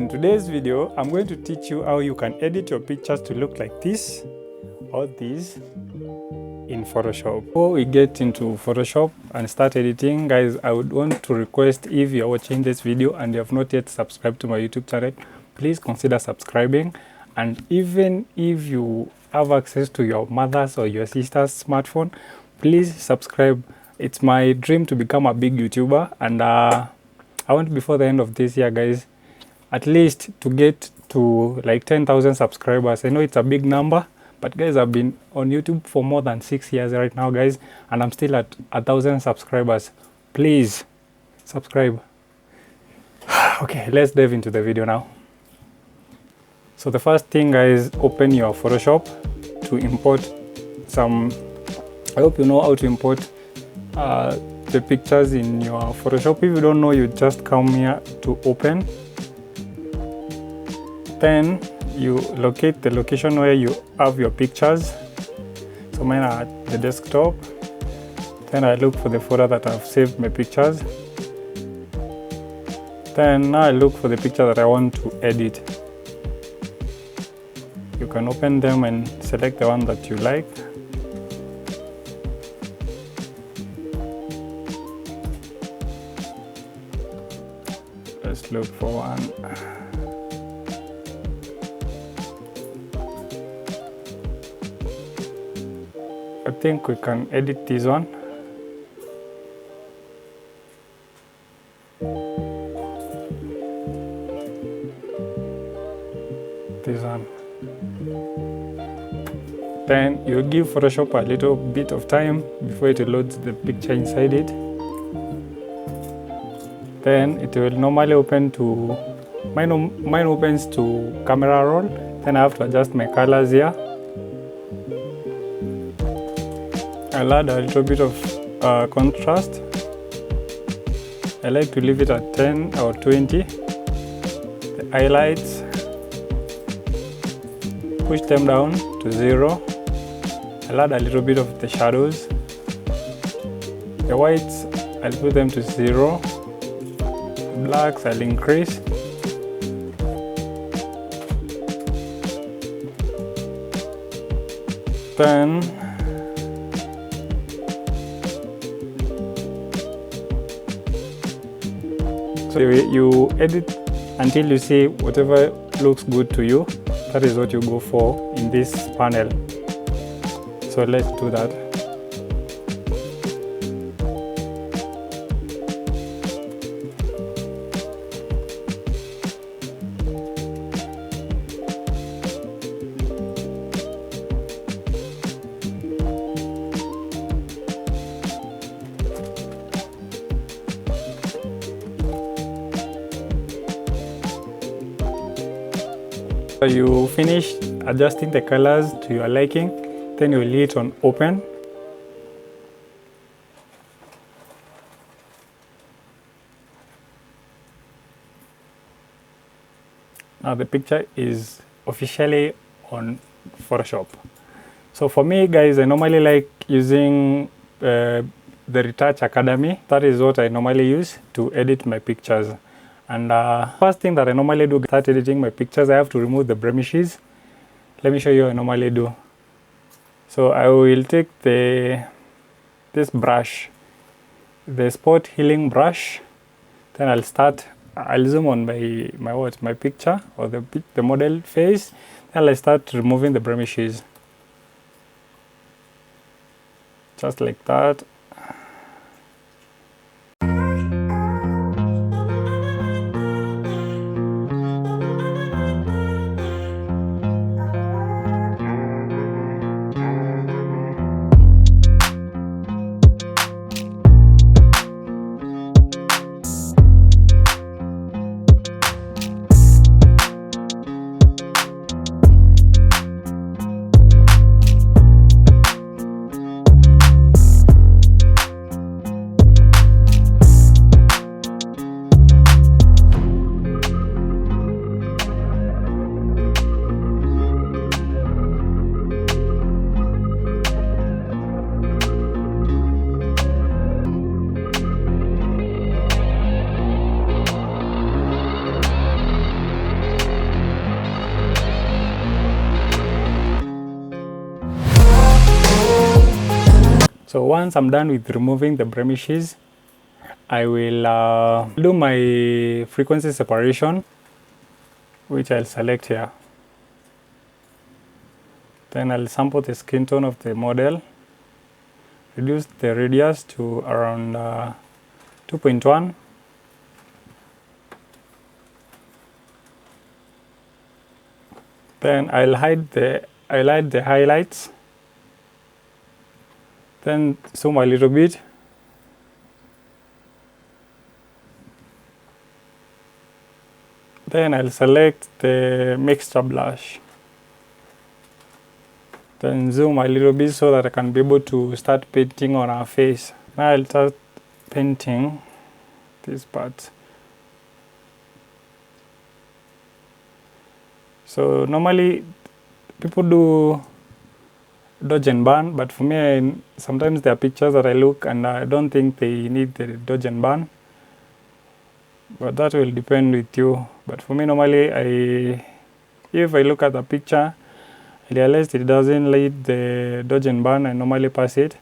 today's video, I'm going to teach you how you can edit your pictures to look like this or this in Photoshop. Before we get into Photoshop and start editing, guys, I would want to request, if you're watching this video and you have not yet subscribed to my YouTube channel, please consider subscribing. And even if you have access to your mother's or your sister's smartphone, please subscribe. It's my dream to become a big YouTuber, and I want, before the end of this year, guys, at least to get to like 10,000 subscribers. I know it's a big number, but guys, I've been on YouTube for more than 6 years right now, guys, and I'm still at 1,000 subscribers. Please subscribe. Okay, let's dive into the video now. So the first thing, guys, open your Photoshop to import some. I hope you know how to import the pictures in your Photoshop. If you don't know, you just come here to open. Then you locate the location where you have your pictures. So mine are at the desktop. Then I look for the folder that I've saved my pictures. Then now I look for the picture that I want to edit. You can open them and select the one that you like. Let's look for one. I think we can edit this one. This one. Then you give Photoshop a little bit of time before it loads the picture inside it. Then it will normally open to, mine opens to camera roll. Then I have to adjust my colors here. I'll add a little bit of contrast. I like to leave it at 10 or 20. The highlights, push them down to 0. I'll add a little bit of the shadows. The whites, I'll put them to 0. Blacks, I'll increase. Then so you edit until you see whatever looks good to you. That is what you go for in this panel. So let's do that. So you finish adjusting the colors to your liking, then you will hit on open. Now the picture is officially on Photoshop. So for me, guys, I normally like using the Retouch Academy. That is what I normally use to edit my pictures. And first thing that I normally do, start editing my pictures, I have to remove the blemishes. Let me show you what I normally do. So I will take this brush, the spot healing brush. Then I'll zoom on my picture or the model face. Then I'll start removing the blemishes. Just like that. So once I'm done with removing the blemishes, I will do my frequency separation, which I'll select here. Then I'll sample the skin tone of the model, reduce the radius to around 2.1. Then I'll hide the highlights. Then zoom a little bit. Then I'll select the mixture blush. Then zoom a little bit so that I can be able to start painting on our face. Now I'll start painting this part. So normally people do dodge and burn, but for me, sometimes there are pictures that I look and I don't think they need the dodge and burn. But that will depend with you. But for me, normally, if I look at the picture, I realize it doesn't need the dodge and burn, I normally pass it.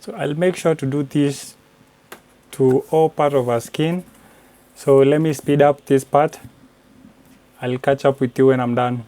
So I'll make sure to do this to all part of our skin. So let me speed up this part. I'll catch up with you when I'm done.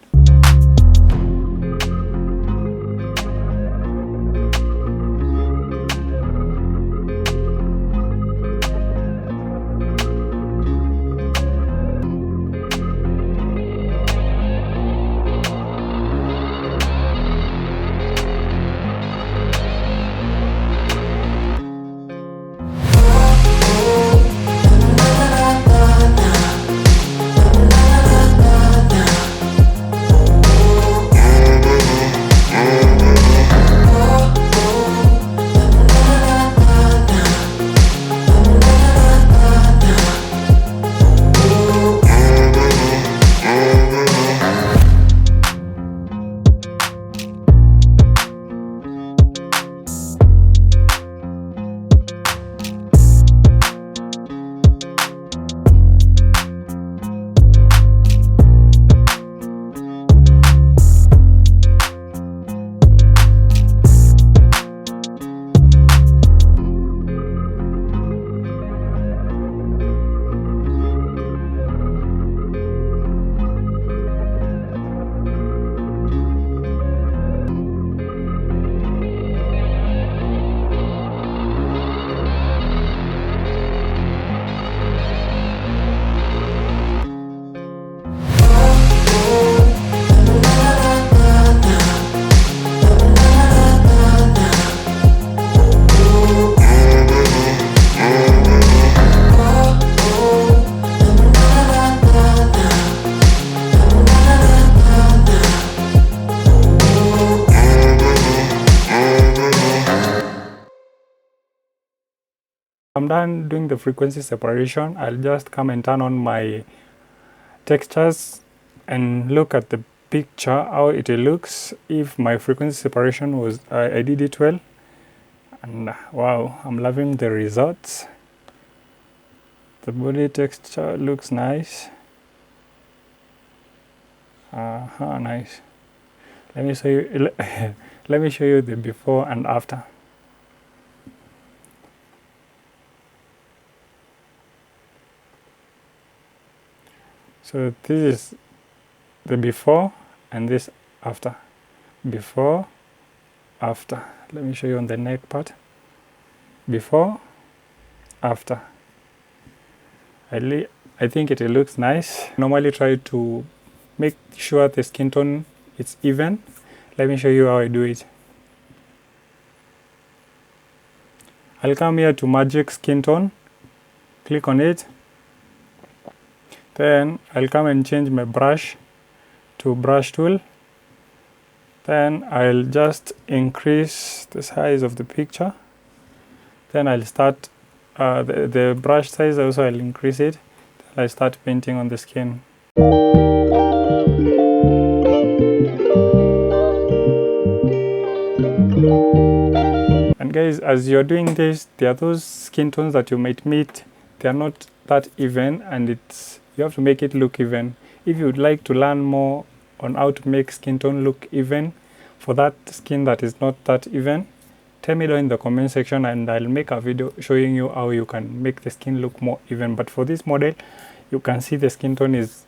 I'm done doing the frequency separation. I'll just come and turn on my textures and look at the picture, how it looks, if my frequency separation was, I did it well. And wow, I'm loving the results. The body texture looks nice. Nice. Let me show you. Let me show you the before and after. So this is the before and this after. Before, after. Let me show you on the neck part. Before, after. I think it looks nice. Normally try to make sure the skin tone is even. Let me show you how I do it. I'll come here to Magic Skin Tone, click on it. Then I'll come and change my brush to brush tool. Then I'll just increase the size of the picture. Then I'll start the brush size also, I'll increase it. Then I start painting on the skin. And guys, as you're doing this, there are those skin tones that you might meet, they're not that even, and you have to make it look even. If you would like to learn more on how to make skin tone look even for that skin that is not that even, tell me down in the comment section and I'll make a video showing you how you can make the skin look more even. But for this model, you can see the skin tone is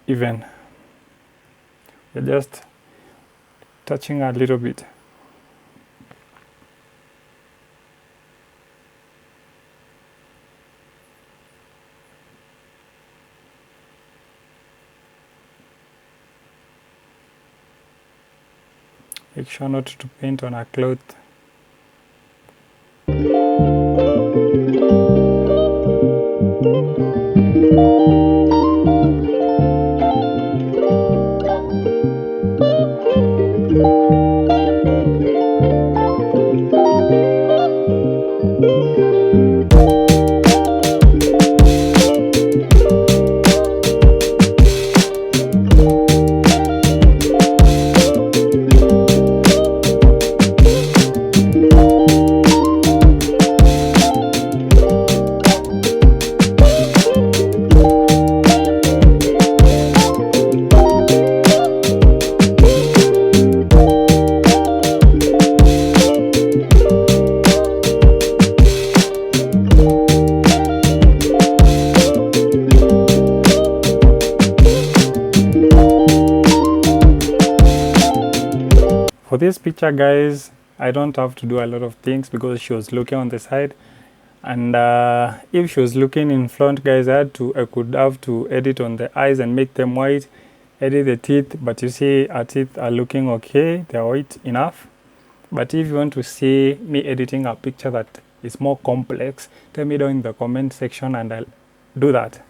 even. You're just touching a little bit. Make sure not to paint on a cloth. For this picture, guys, I don't have to do a lot of things because she was looking on the side, and if she was looking in front, guys, I could have to edit on the eyes and make them white, edit the teeth, but you see our teeth are looking okay, they're white enough. But if you want to see me editing a picture that is more complex, tell me down in the comment section and I'll do that.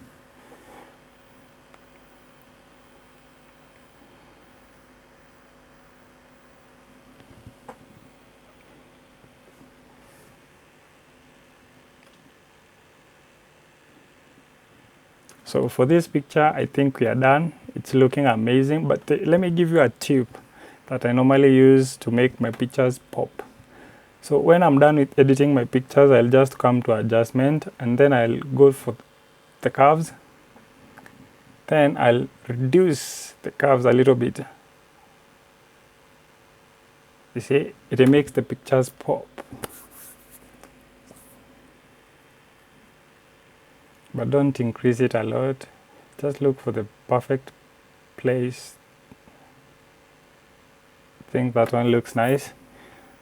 So for this picture, I think we are done. It's looking amazing, but let me give you a tip that I normally use to make my pictures pop. So when I'm done with editing my pictures, I'll just come to adjustment and then I'll go for the curves. Then I'll reduce the curves a little bit. You see, it makes the pictures pop. But don't increase it a lot. Just look for the perfect place. I think that one looks nice.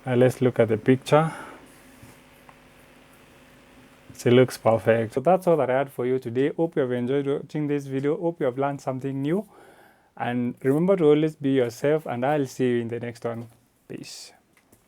Now let's look at the picture. It looks perfect. So that's all that I had for you today. Hope you have enjoyed watching this video. Hope you have learned something new. And remember to always be yourself, and I'll see you in the next one. Peace.